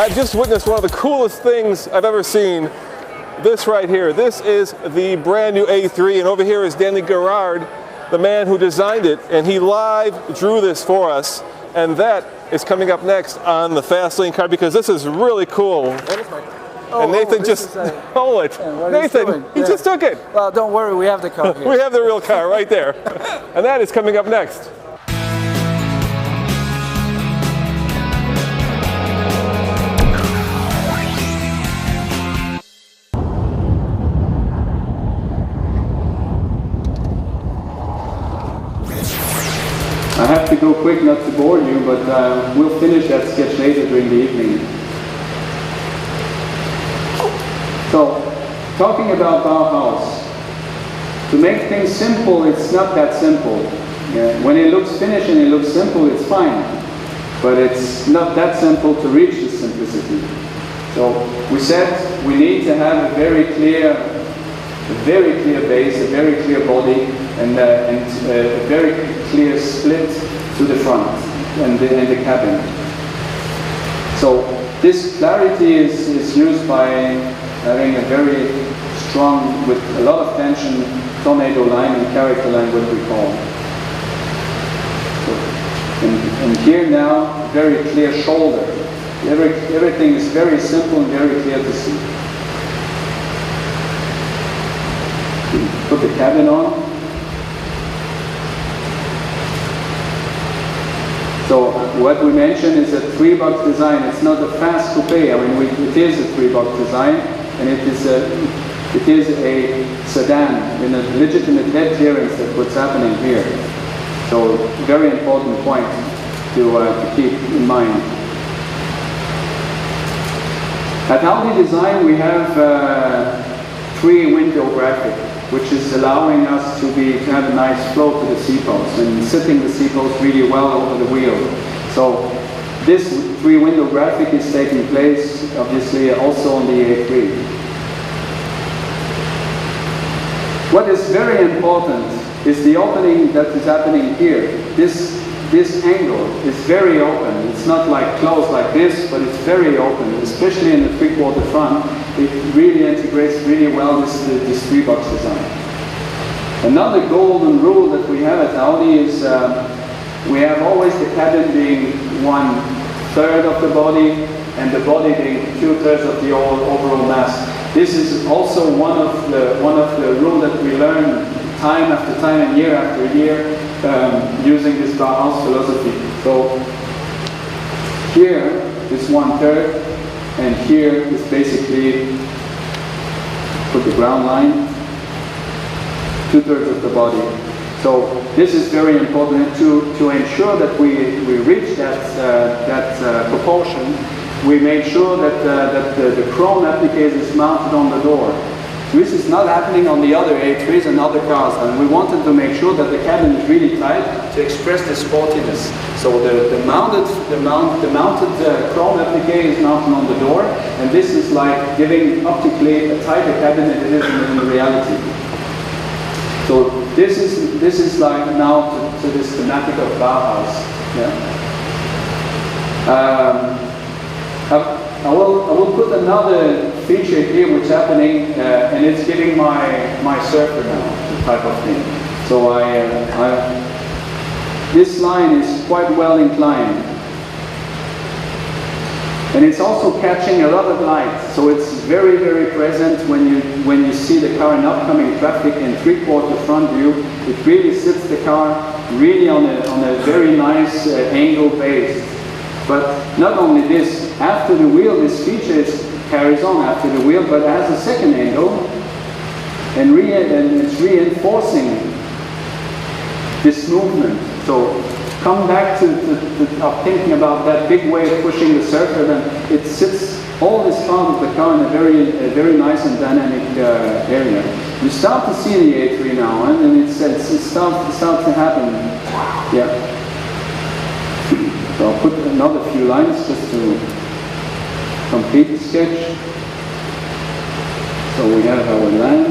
I've just witnessed one of the coolest things I've ever seen. This right here. This is the brand new A3, and over here is Danny Gerard, the man who designed it, and he live drew this for us. And that is coming up next on the Fastlane card, because this is really cool. And Nathan just stole it. Nathan, he just took it. Well, don't worry, we have the car here. We have the real car right there. And that is coming up next. I have to go quick not to bore you, but we'll finish that sketch later during the evening. So, talking about Bauhaus, to make things simple, it's not that simple. Yeah. When it looks finished and it looks simple, it's fine. But it's not that simple to reach the simplicity. So, we said we need to have a very clear base, a very clear body, and a very clear split to the front and the cabin. So this clarity is used by having a very strong, with a lot of tension, tornado line and character line, what we call. So, and here now, very clear shoulder. Everything is very simple and very clear to see. Put the cabin on. So what we mentioned is a 3-box design. It's not a fast coupe. I mean, it is a 3-box design, and it is a sedan in a legitimate head clearance. That's what's happening here. So very important point to keep in mind. At Audi Design, we have 3-window graphic, which is allowing us to have a nice flow to the seatbelts and sitting the seatbelts really well over the wheel. So this 3-window graphic is taking place, obviously, also on the A3. What is very important is the opening that is happening here. This angle is very open. It's not like closed like this, but it's very open, especially in the 3/4 front. It really integrates really well this 3-box design. Another golden rule that we have at Audi is we have always the cabin being 1/3 of the body and the body being 2/3 of the overall mass. This is also one of the rules that we learn time after time and year after year using this Bauhaus philosophy. So here is 1/3. And here is basically, put the ground line, 2/3 of the body. So this is very important to ensure that we reach that proportion. We made sure that the chrome applique is mounted on the door. This is not happening on the other A3s and other cars, and we wanted to make sure that the cabin is really tight to express the sportiness. So the mounted chrome applique is mounted on the door, and this is like giving optically a tighter cabin than it is in reality. So this is like now to this thematic of Bauhaus. Yeah. I will put another feature here which is happening, and it's giving my surfer now type of thing. So this line is quite well inclined, and it's also catching a lot of light. So it's very, very present when you see the car in upcoming traffic in 3/4 front view. It really sits the car really on a very nice angle base. But not only this, after the wheel, this feature carries on after the wheel, but it has a second angle, and it's reinforcing this movement. So come back to thinking about that big wave pushing the surfer, then it sits all this part of the car in a very nice and dynamic area. You start to see the A3 now, and it starts to happen. Yeah. So I'll put another few lines just to complete the sketch. So we have our line.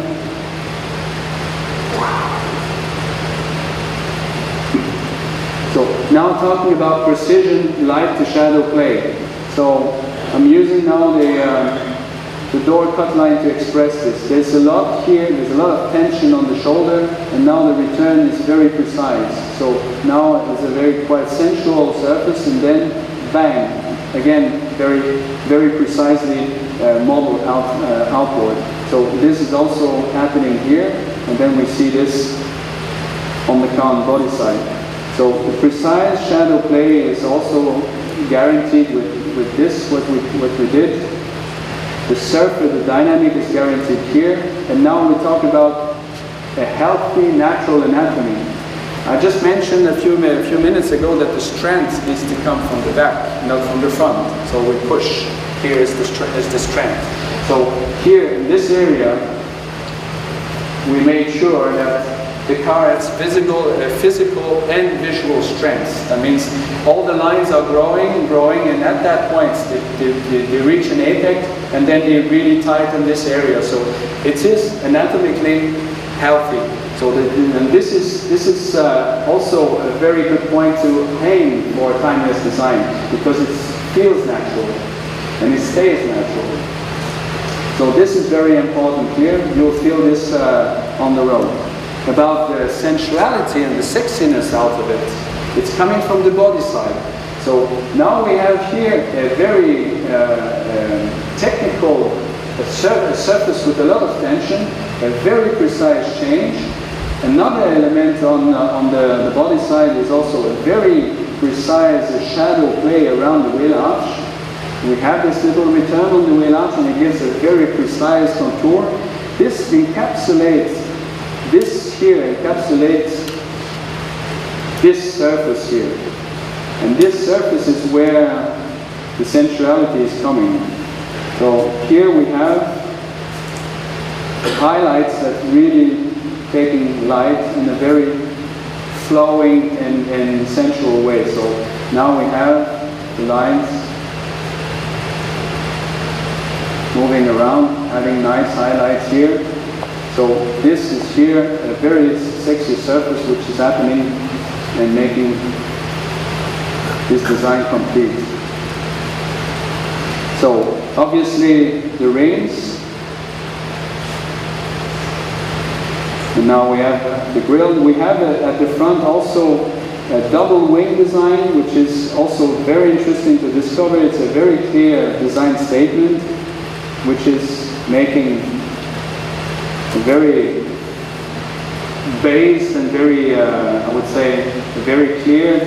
So now talking about precision, light to shadow play. So I I'm using now the door cut line to express this. There's a lot here, there's a lot of tension on the shoulder, and now the return is very precise. So now it's a very quite sensual surface, and then bang, again, very precisely modeled outboard. So this is also happening here, and then we see this on the car on body side. So the precise shadow play is also guaranteed with this, what we did. The surface, the dynamic is guaranteed here, and now we talk about a healthy, natural anatomy. I just mentioned a few minutes ago that the strength needs to come from the back, not from the front. So we push. Here is the strength. So here in this area, we made sure that the car has physical and visual strength. That means all the lines are growing, and at that point they reach an apex, and then they really tighten this area. So it is anatomically healthy. So and this is also a very good point to aim for timeless design, because it feels natural and it stays natural. So this is very important here. You'll feel this on the road. About the sensuality and the sexiness out of it, it's coming from the body side. So now we have here a very technical surface with a lot of tension, a very precise change. Another element on the body side is also a very precise shadow play around the wheel arch. We have this little return on the wheel arch, and it gives a very precise contour. This encapsulates this surface here. And this surface is where the sensuality is coming. So here we have highlights that really taking light in a very flowing and sensual way. So now we have the lines moving around, having nice highlights here. So this is here a very sexy surface which is happening and making this design complete. So obviously the rings, and now we have the grille. We have at the front also a double wing design, which is also very interesting to discover. It's a very clear design statement, which is making a very based and very, I would say, a very clear,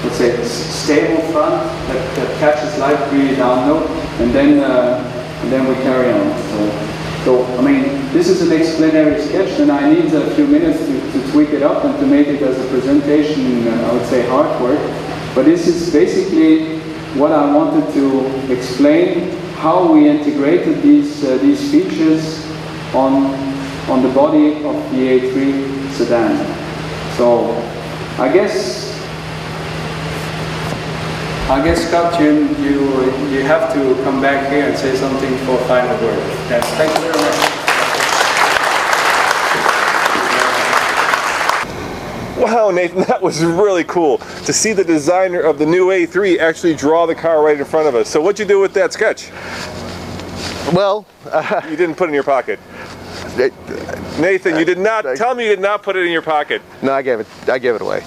let's say, stable front that catches light really down low, and then we carry on. So I mean, this is an explanatory sketch, and I need a few minutes to tweak it up and to make it as a presentation, I would say, artwork. But this is basically what I wanted to explain, how we integrated these features on the body of the A3 sedan. So I guess Scott, you have to come back here and say something for a final word. Yes, thank you very much. Wow, Nathan, that was really cool to see the designer of the new A3 actually draw the car right in front of us. So what'd you do with that sketch? Well, you didn't put it in your pocket. Nathan, you did not, tell me you did not put it in your pocket. No, I gave it away.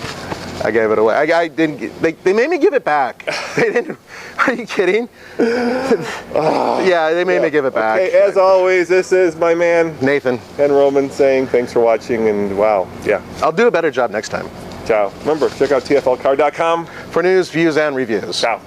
I gave it away. I didn't, they made me give it back. They didn't, are you kidding? Yeah, they made me give it back. Okay, as always, this is my man, Nathan. And Roman saying thanks for watching, and wow, yeah. I'll do a better job next time. Ciao. Remember, check out tflcar.com for news, views, and reviews. Ciao.